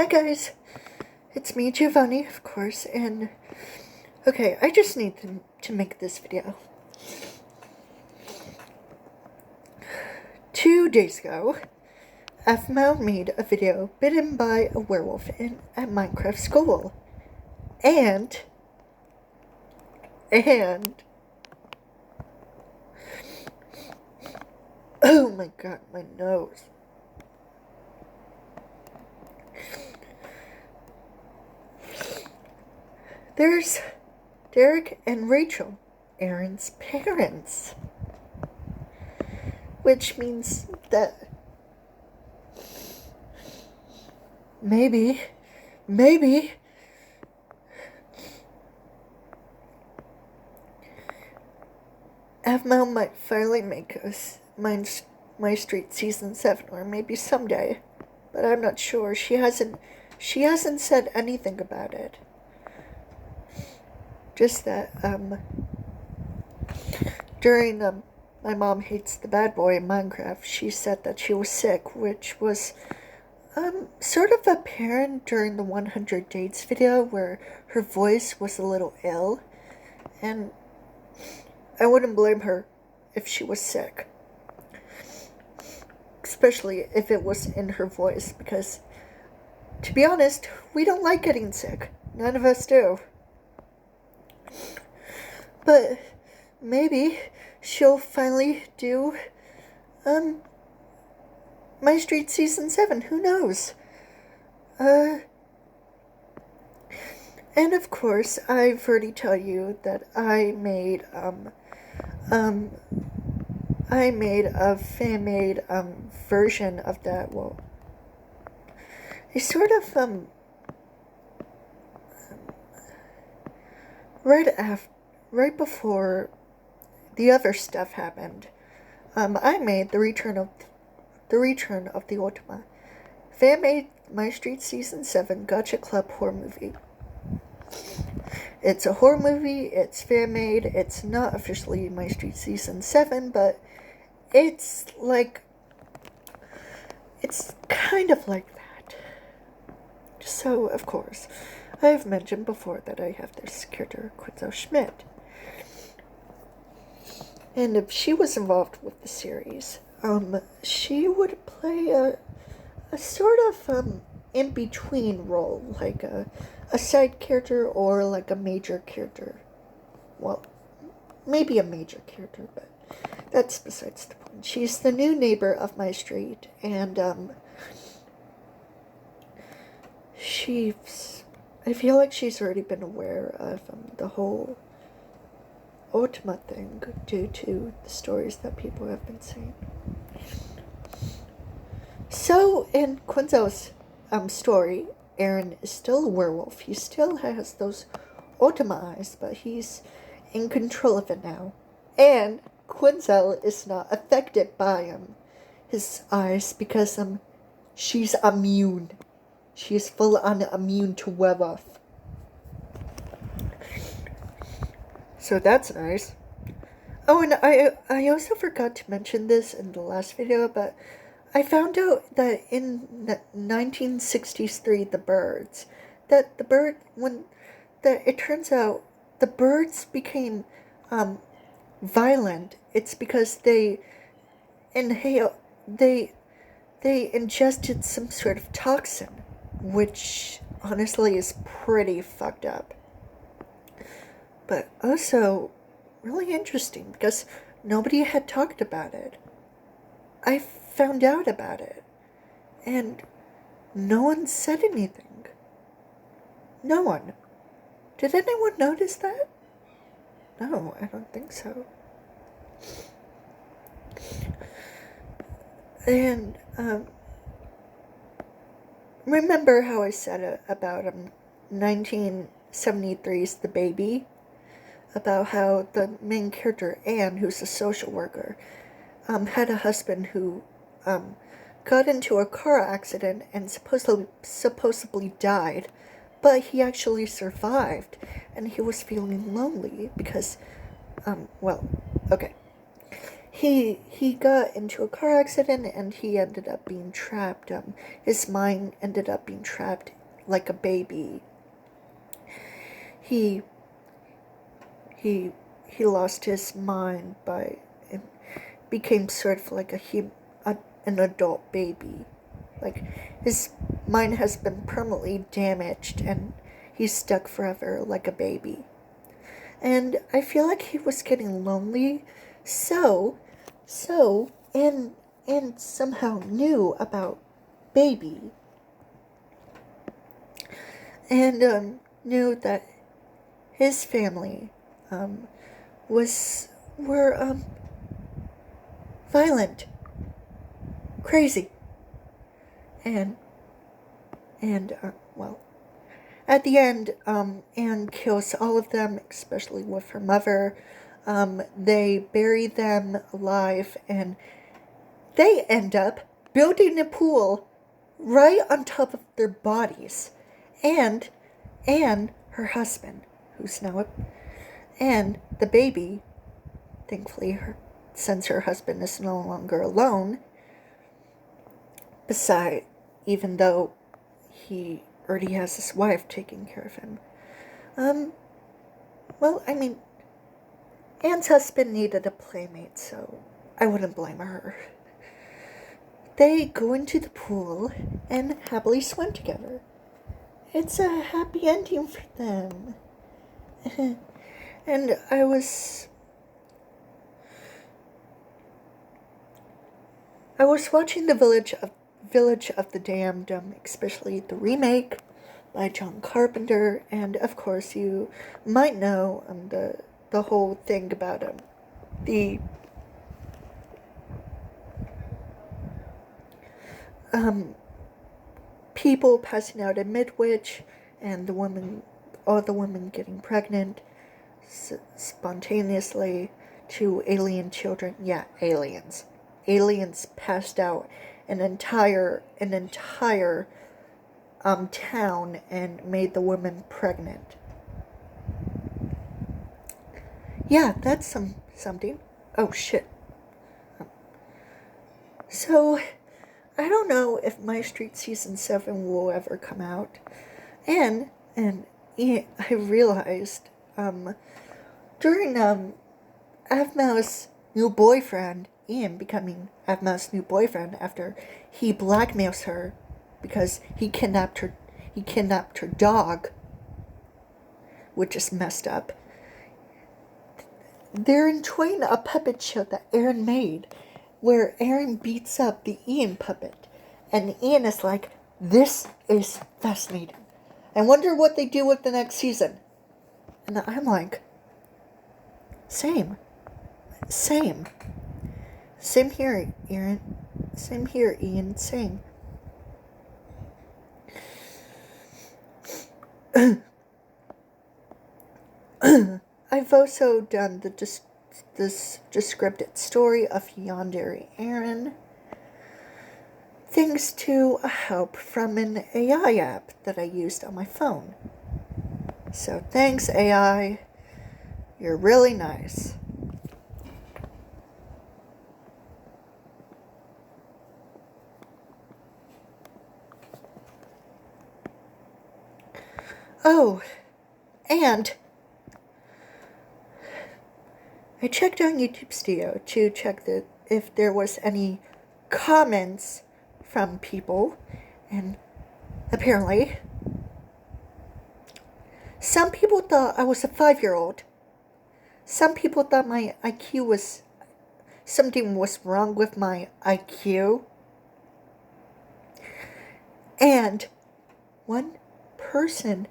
Hi guys, it's me Giovanni, of course, and okay, I just need to make this video. 2 days ago, Aphmau made a video bitten by a werewolf at Minecraft school. And oh my god, my nose. There's Derek and Rachel, Aaron's parents. Which means that maybe Aphmau might finally make us MyStreet Season 7, or maybe someday. But I'm not sure. She hasn't said anything about it. Just that, during My Mom Hates the Bad Boy in Minecraft, she said that she was sick, which was sort of apparent during the 100 Dates video, where her voice was a little ill, and I wouldn't blame her if she was sick, especially if it was in her voice, because, to be honest, we don't like getting sick. None of us do. But maybe she'll finally do MyStreet Season 7. Who knows? And of course, I've already told you that I made a fan-made version of that. Well, a sort of right before the other stuff happened, I made the return of the Ultima. Fan made MyStreet Season 7 Gotcha Club horror movie. It's a horror movie, it's fan made, it's not officially MyStreet Season 7, but it's kind of like that. So, of course, I've mentioned before that I have this character, Quinzel Schmidt. And if she was involved with the series, she would play a sort of in-between role, like a side character or like a major character. Well, maybe a major character, but that's besides the point. She's the new neighbor of my street, and I feel like she's already been aware of the whole Ultima thing due to the stories that people have been saying. So, in Quinzel's story, Aaron is still a werewolf. He still has those Ultima eyes, but he's in control of it now. And Quinzel is not affected by his eyes because she's immune. She's full on immune to werewolf. So that's nice. Oh, and I also forgot to mention this in the last video, but I found out that in 1963, it turns out the birds became violent. It's because they ingested some sort of toxin, which honestly is pretty fucked up. But also really interesting because nobody had talked about it. I found out about it, and no one said anything. No one. Did anyone notice that? No, I don't think so. And remember how I said about 1973's The Baby? About how the main character, Anne, who's a social worker, had a husband who got into a car accident and supposedly died, but he actually survived, and he was feeling lonely because, well, okay. he got into a car accident and he ended up being trapped. His mind ended up being trapped like a baby. He he he lost his mind by and became sort of like an adult baby. Like his mind has been permanently damaged and he's stuck forever like a baby. And I feel like he was getting lonely, so and somehow knew about baby and knew that his family were violent, crazy, and well, at the end, Anne kills all of them, especially with her mother. They bury them alive, and they end up building a pool right on top of their bodies. And her husband, who's now and the baby, thankfully, since her husband is no longer alone, even though he already has his wife taking care of him. Well, I mean, Anne's husband needed a playmate, so I wouldn't blame her. They go into the pool and happily swim together. It's a happy ending for them. And I was watching the Village of the Damned, especially the remake by John Carpenter, and of course you might know the whole thing about the people passing out in Midwich, and all the women getting pregnant spontaneously to alien children. Yeah, aliens. Aliens passed out an entire town and made the women pregnant. Yeah, that's something. Oh shit. So I don't know if MyStreet season 7 will ever come out, and I realized during Aphmau's new boyfriend, Ian becoming Aphmau's new boyfriend after he blackmails her because he kidnapped her dog, which is messed up. They're enjoying a puppet show that Aaron made, where Aaron beats up the Ian puppet, and Ian is like, "This is fascinating. I wonder what they do with the next season." And I'm like, same here, Aaron. Same here, Ian. Same. I've also done this descripted story of Yandere Aaron, thanks to a help from an AI app that I used on my phone. So thanks, AI. You're really nice. Oh, and I checked on YouTube Studio to check if there was any comments from people, and apparently some people thought I was a 5-year-old. Some people thought my IQ was... something was wrong with my IQ. And one person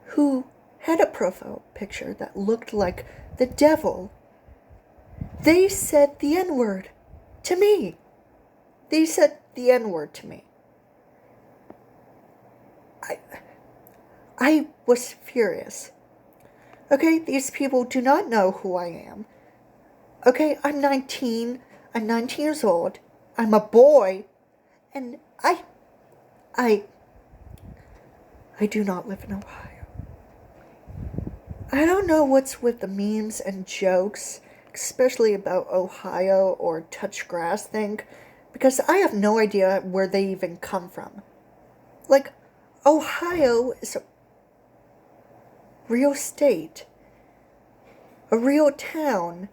who had a profile picture that looked like the devil, they said the N-word to me. They said the N-word to me. I was furious. Okay, these people do not know who I am. Okay, I'm 19. I'm 19 years old. I'm a boy. And I do not live in Ohio. I don't know what's with the memes and jokes, especially about Ohio or touch grass thing, because I have no idea where they even come from. Like, Ohio is a real state, a real town,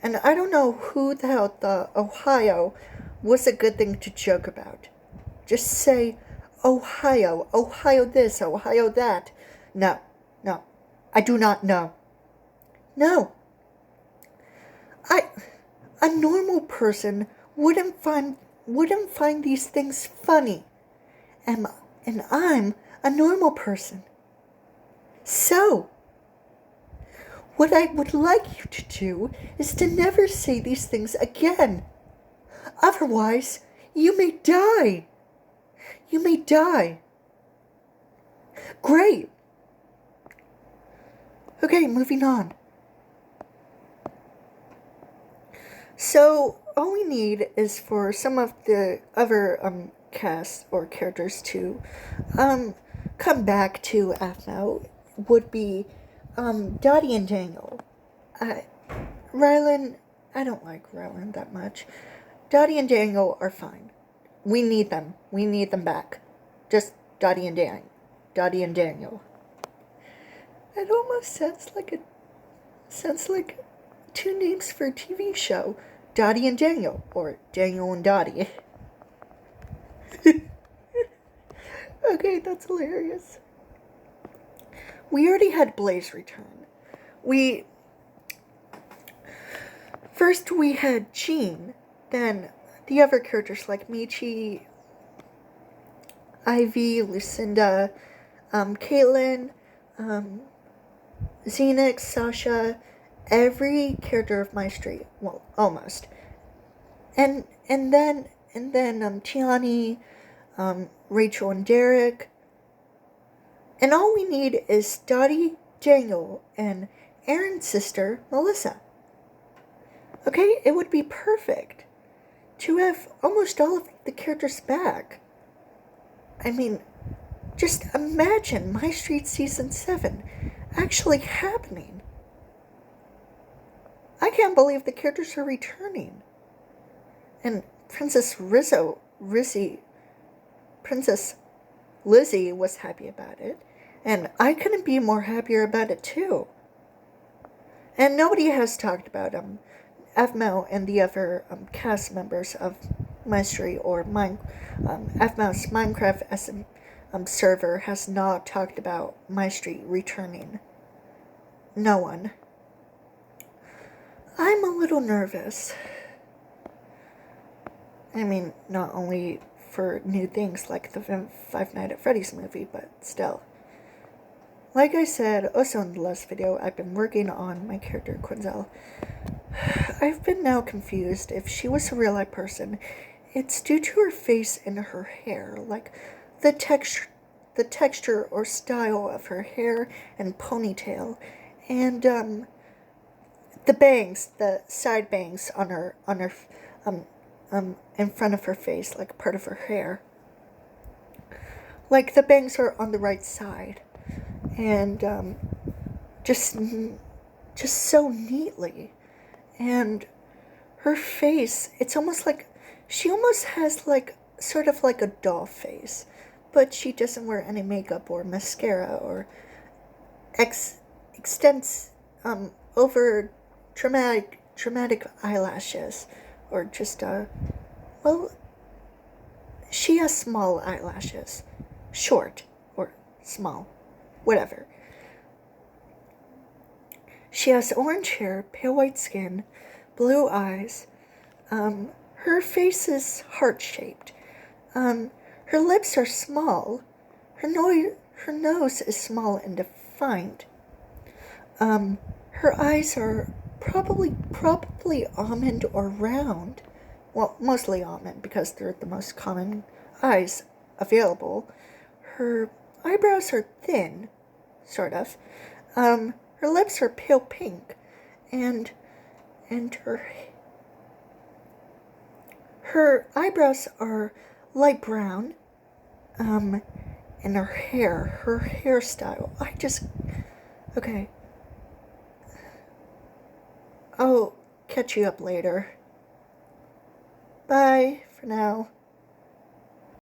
and I don't know who the hell thought Ohio was a good thing to joke about. Just say, Ohio, Ohio this, Ohio that. No, no, I do not know. No. A normal person wouldn't find these things funny. And I'm a normal person. So, what I would like you to do is to never say these things again. Otherwise, you may die. You may die. Great. Okay, moving on. So, all we need is for some of the other cast or characters to come back to Aphmau. Would be Dottie and Daniel. Rylan, I don't like Rylan that much. Dottie and Daniel are fine. We need them. We need them back. Just Dottie and Daniel. It almost sounds like two names for a TV show. Dottie and Daniel, or Daniel and Dottie. Okay, that's hilarious. We already had Blaze return. First we had Jean, then the other characters like Michi, Ivy, Lucinda, Caitlin, Xenix, Sasha, every character of MyStreet, well, almost. And then Tiani, Rachel and Derek. And all we need is Dottie, Daniel, and Aaron's sister, Melissa. Okay, it would be perfect to have almost all of the characters back. I mean, just imagine MyStreet Season 7 actually happening. I can't believe the characters are returning. And Princess Lizzie was happy about it. And I couldn't be more happier about it too. And nobody has talked about Aphmau and the other cast members of MyStreet or Aphmau's Minecraft server has not talked about MyStreet returning. No one. I'm a little nervous. I mean, not only for new things like the Five Nights at Freddy's movie, but still. Like I said, also in the last video, I've been working on my character, Quinzel. I've been now confused if she was a real-life person. It's due to her face and her hair, like the texture or style of her hair and ponytail, and the bangs, the side bangs on her in front of her face, like part of her hair. Like the bangs are on the right side, and just so neatly. And her face, it's almost like she almost has like sort of like a doll face, but she doesn't wear any makeup or mascara or extends over dramatic eyelashes, or just well, she has small eyelashes, short or small, whatever. She has orange hair, pale white skin, blue eyes. Her face is heart-shaped. Her lips are small. Her nose is small and defined. Her eyes are probably almond or round. Well, mostly almond because they're the most common eyes available. Her eyebrows are thin, sort of. Her lips are pale pink, and her eyebrows are light brown, and her hairstyle. Okay. I'll catch you up later. Bye for now.